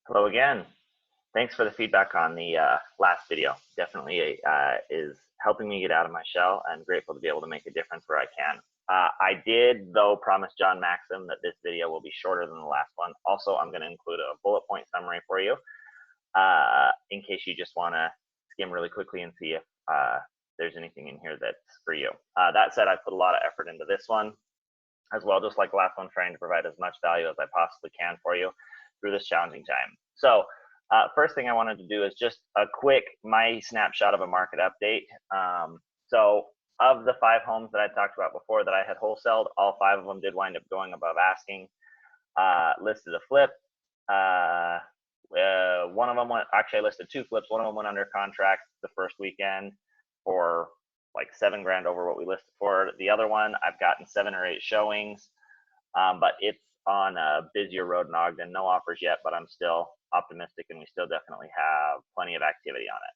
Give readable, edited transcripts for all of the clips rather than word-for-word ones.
Hello again. Thanks for the feedback on the last video. Definitely is helping me get out of my shell, and grateful to be able to make a difference where I can. I did, though, promise John Maxim that this video will be shorter than the last one. Also, I'm going to include a bullet point summary for you in case you just want to skim really quickly and see if there's anything in here that's for you. That said, I put a lot of effort into this one as well, just like the last one, trying to provide as much value as I possibly can for you through this challenging time. So first thing I wanted to do is just a quick my snapshot of a market update. So of the 5 homes that I talked about before that I had wholesaled, all 5 of them did wind up going above asking. Listed a flip. One of them went, actually I listed 2 flips. One of them went under contract the first weekend for like $7,000 over what we listed for. The other one, I've gotten 7 or 8 showings, but it's on a busier road in Ogden. No offers yet, but I'm still optimistic, and we still definitely have plenty of activity on it.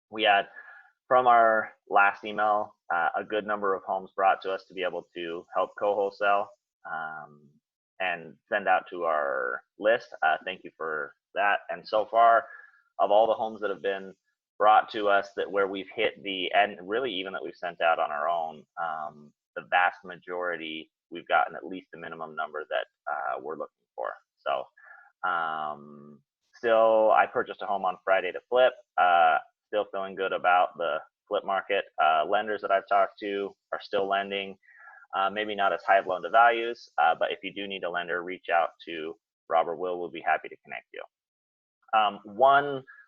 We had, from our last email, a good number of homes brought to us to be able to help co-wholesale and send out to our list. Thank you for that. And so far, of all the homes that have been brought to us that where we've hit the, and really even that we've sent out on our own, the vast majority, we've gotten at least the minimum number that we're looking for. So still, I purchased a home on Friday to flip. Still feeling good about the flip market. Lenders that I've talked to are still lending. Maybe not as high of loan to values, but if you do need a lender, reach out to Rob or Will. We'll be happy to connect you.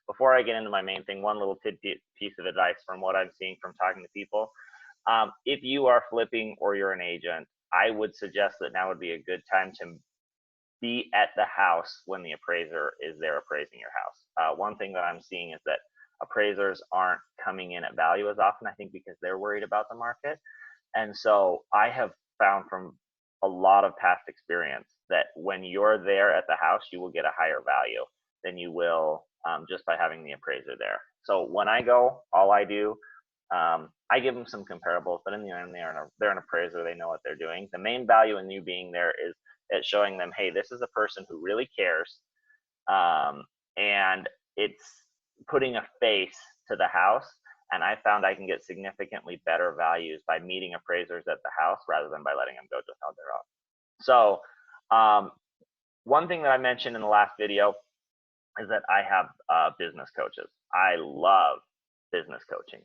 Before I get into my main thing, one little tidbit piece of advice from what I'm seeing from talking to people. If you are flipping or you're an agent, I would suggest that now would be a good time to be at the house when the appraiser is there appraising your house. One thing that I'm seeing is that appraisers aren't coming in at value as often, I think because they're worried about the market. And so I have found from a lot of past experience that when you're there at the house, you will get a higher value than you will just by having the appraiser there. So when I go, all I do, I give them some comparables, but in the end, they're an appraiser. They know what they're doing. The main value in you being there is it's showing them, hey, this is a person who really cares, and it's putting a face to the house. And I found I can get significantly better values by meeting appraisers at the house rather than by letting them go just on their own. So one thing that I mentioned in the last video is that I have business coaches. I love business coaching.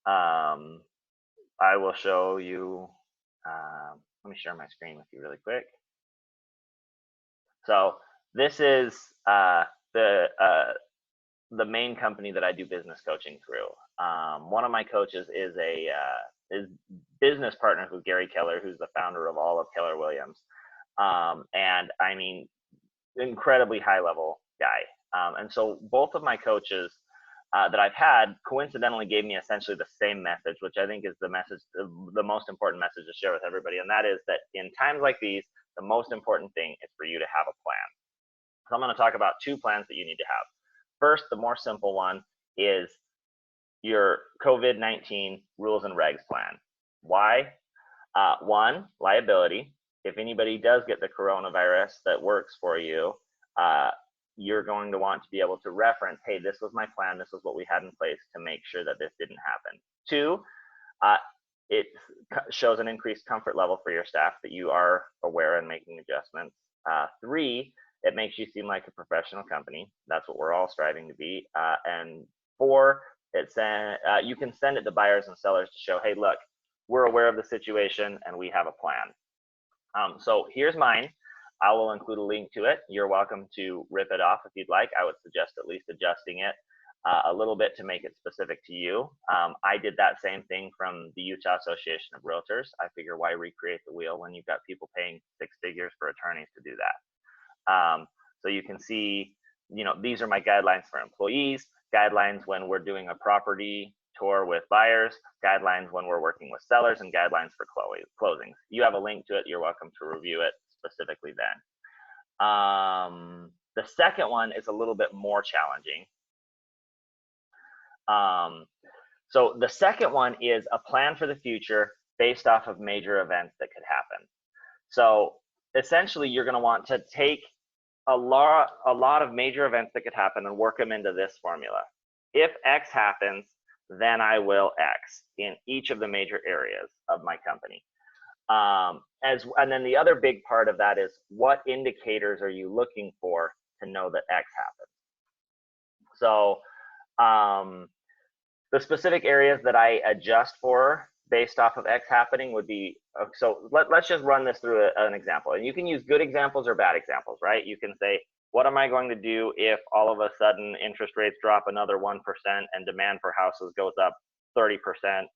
I will show you, let me share my screen with you really quick. So this is the main company that I do business coaching through. One of my coaches is is business partners with Gary Keller, who's the founder of all of Keller Williams. And I mean, incredibly high level guy. And so both of my coaches that I've had coincidentally gave me essentially the same message, which I think is the message, the most important message to share with everybody. And that is that in times like these, the most important thing is for you to have a plan. So I'm going to talk about 2 plans that you need to have. First, the more simple one is your COVID-19 rules and regs plan. Why? 1, liability. If anybody does get the coronavirus that works for you, you're going to want to be able to reference, hey, this was my plan, this was what we had in place to make sure that this didn't happen. 2, it shows an increased comfort level for your staff that you are aware and making adjustments. 3, it makes you seem like a professional company. That's what we're all striving to be. And 4, you can send it to buyers and sellers to show, hey, look, we're aware of the situation and we have a plan. So here's mine. I will include a link to it. You're welcome to rip it off if you'd like. I would suggest at least adjusting it a little bit to make it specific to you. I did that same thing from the Utah Association of Realtors. I figure why recreate the wheel when you've got people paying 6 figures for attorneys to do that. So you can see, these are my guidelines for employees, guidelines when we're doing a property tour with buyers, guidelines when we're working with sellers, and guidelines for closings. You have a link to it. You're welcome to review it specifically then. The second one is a little bit more challenging. So the second one is a plan for the future based off of major events that could happen. So essentially, you're going to want to take a lot of major events that could happen and work them into this formula. If X happens, then I will X in each of the major areas of my company. And then the other big part of that is, what indicators are you looking for to know that X happens? So the specific areas that I adjust for based off of X happening would be, so let's just run this through an example. And you can use good examples or bad examples, right? You can say, what am I going to do if all of a sudden interest rates drop another 1% and demand for houses goes up 30%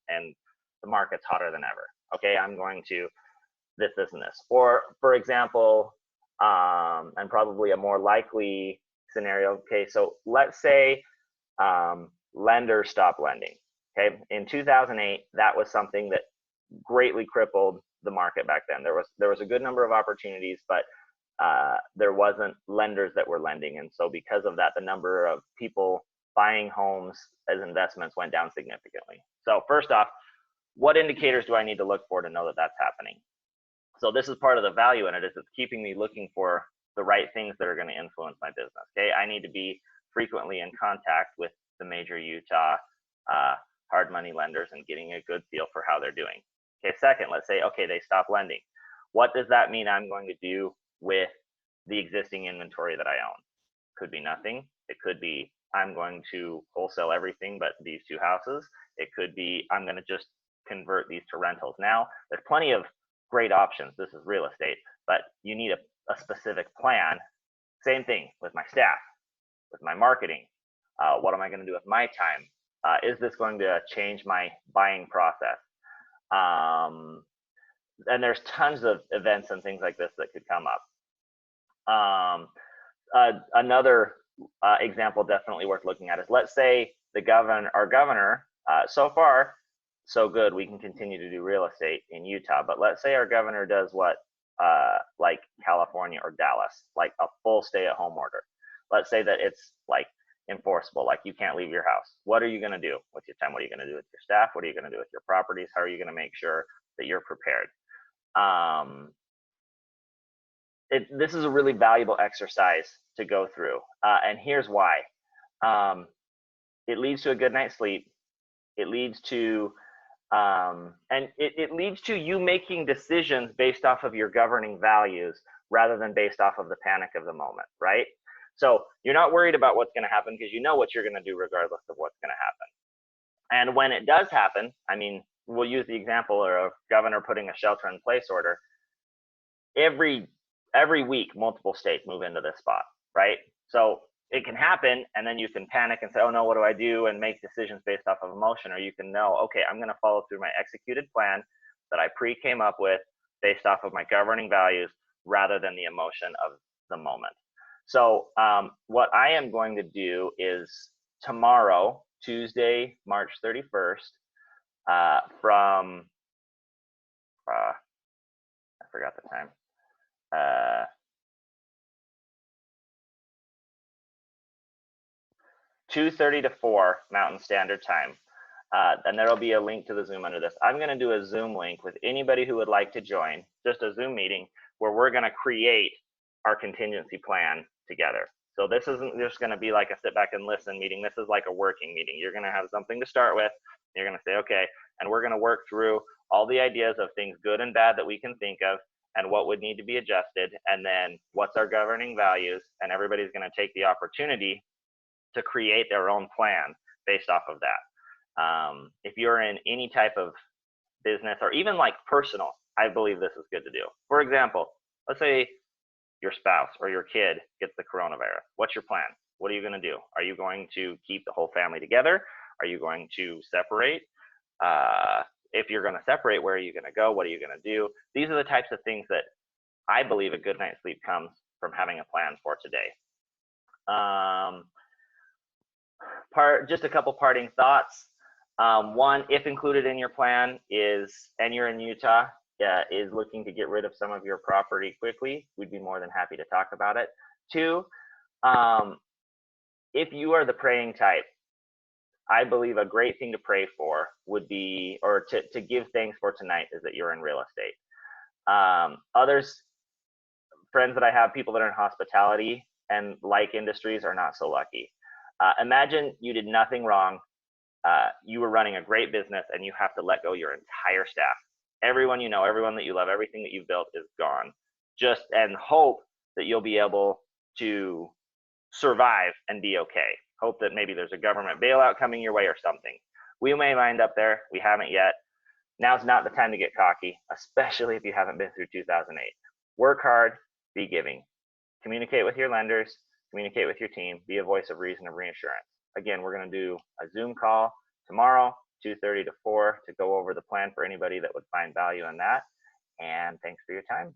and the market's hotter than ever? Okay, I'm going to this, and this. Or for example, and probably a more likely scenario, okay, so let's say lenders stop lending. Okay, in 2008, that was something that greatly crippled the market back then. There was a good number of opportunities, but there wasn't lenders that were lending, and so because of that, the number of people buying homes as investments went down significantly. So first off, what indicators do I need to look for to know that that's happening? So this is part of the value in it, is it's keeping me looking for the right things that are going to influence my business. Okay, I need to be frequently in contact with the major Utah hard money lenders and getting a good feel for how they're doing. Okay, second, let's say, okay, they stop lending. What does that mean I'm going to do with the existing inventory that I own? Could be nothing. It could be I'm going to wholesale everything but these two houses. It could be I'm going to just convert these to rentals. Now, there's plenty of great options. This is real estate, but you need a specific plan. Same thing with my staff, with my marketing. What am I going to do with my time? Is this going to change my buying process? And there's tons of events and things like this that could come up. Another example definitely worth looking at is, let's say our governor, so far so good, we can continue to do real estate in Utah, but let's say our governor does what like California or Dallas, like a full stay-at-home order. Let's say that it's like enforceable, like you can't leave your house. What are you going to do with your time? What are you going to do with your staff? What are you going to do with your properties? How are you going to make sure that you're prepared? This is a really valuable exercise to go through, and here's why. It leads to a good night's sleep. It leads to and it leads to you making decisions based off of your governing values rather than based off of the panic of the moment, right? So you're not worried about what's going to happen because you know what you're going to do regardless of what's going to happen. And when it does happen, I mean, we'll use the example of governor putting a shelter-in-place order. Every week, multiple states move into this spot, right? So it can happen, and then you can panic and say, oh no, what do I do? And make decisions based off of emotion. Or you can know, okay, I'm going to follow through my executed plan that I came up with based off of my governing values rather than the emotion of the moment. So what I am going to do is tomorrow, Tuesday, March 31st, from, I forgot the time, 2:30 to 4 Mountain Standard Time. And there'll be a link to the Zoom under this. I'm going to do a Zoom link with anybody who would like to join, just a Zoom meeting where we're going to create our contingency plan together. So this isn't just going to be like a sit back and listen meeting. This is like a working meeting. You're going to have something to start with. You're going to say, okay, and we're going to work through all the ideas of things good and bad that we can think of and what would need to be adjusted, and then what's our governing values, and everybody's going to take the opportunity to create their own plan based off of that. If you're in any type of business or even like personal, I believe this is good to do. For example, let's say your spouse or your kid gets the coronavirus. What's your plan? What are you going to do? Are you going to keep the whole family together? Are you going to separate? If you're going to separate, where are you going to go? What are you going to do? These are the types of things that I believe a good night's sleep comes from having a plan for today. Just a couple parting thoughts. One, if included in your plan is, and you're in Utah, is looking to get rid of some of your property quickly, we'd be more than happy to talk about it. Two, if you are the praying type, I believe a great thing to pray for would be, or to give thanks for tonight, is that you're in real estate. Others, friends that I have, people that are in hospitality and like industries, are not so lucky. Imagine you did nothing wrong. You were running a great business and you have to let go your entire staff. Everyone you know, everyone that you love, everything that you've built is gone. Just and hope that you'll be able to survive and be okay. Hope that maybe there's a government bailout coming your way or something. We may wind up there. We haven't yet. Now's not the time to get cocky, especially if you haven't been through 2008. Work hard, be giving. Communicate with your lenders, communicate with your team, be a voice of reason and reassurance. Again, we're going to do a Zoom call tomorrow, 2:30 to 4, to go over the plan for anybody that would find value in that. And thanks for your time.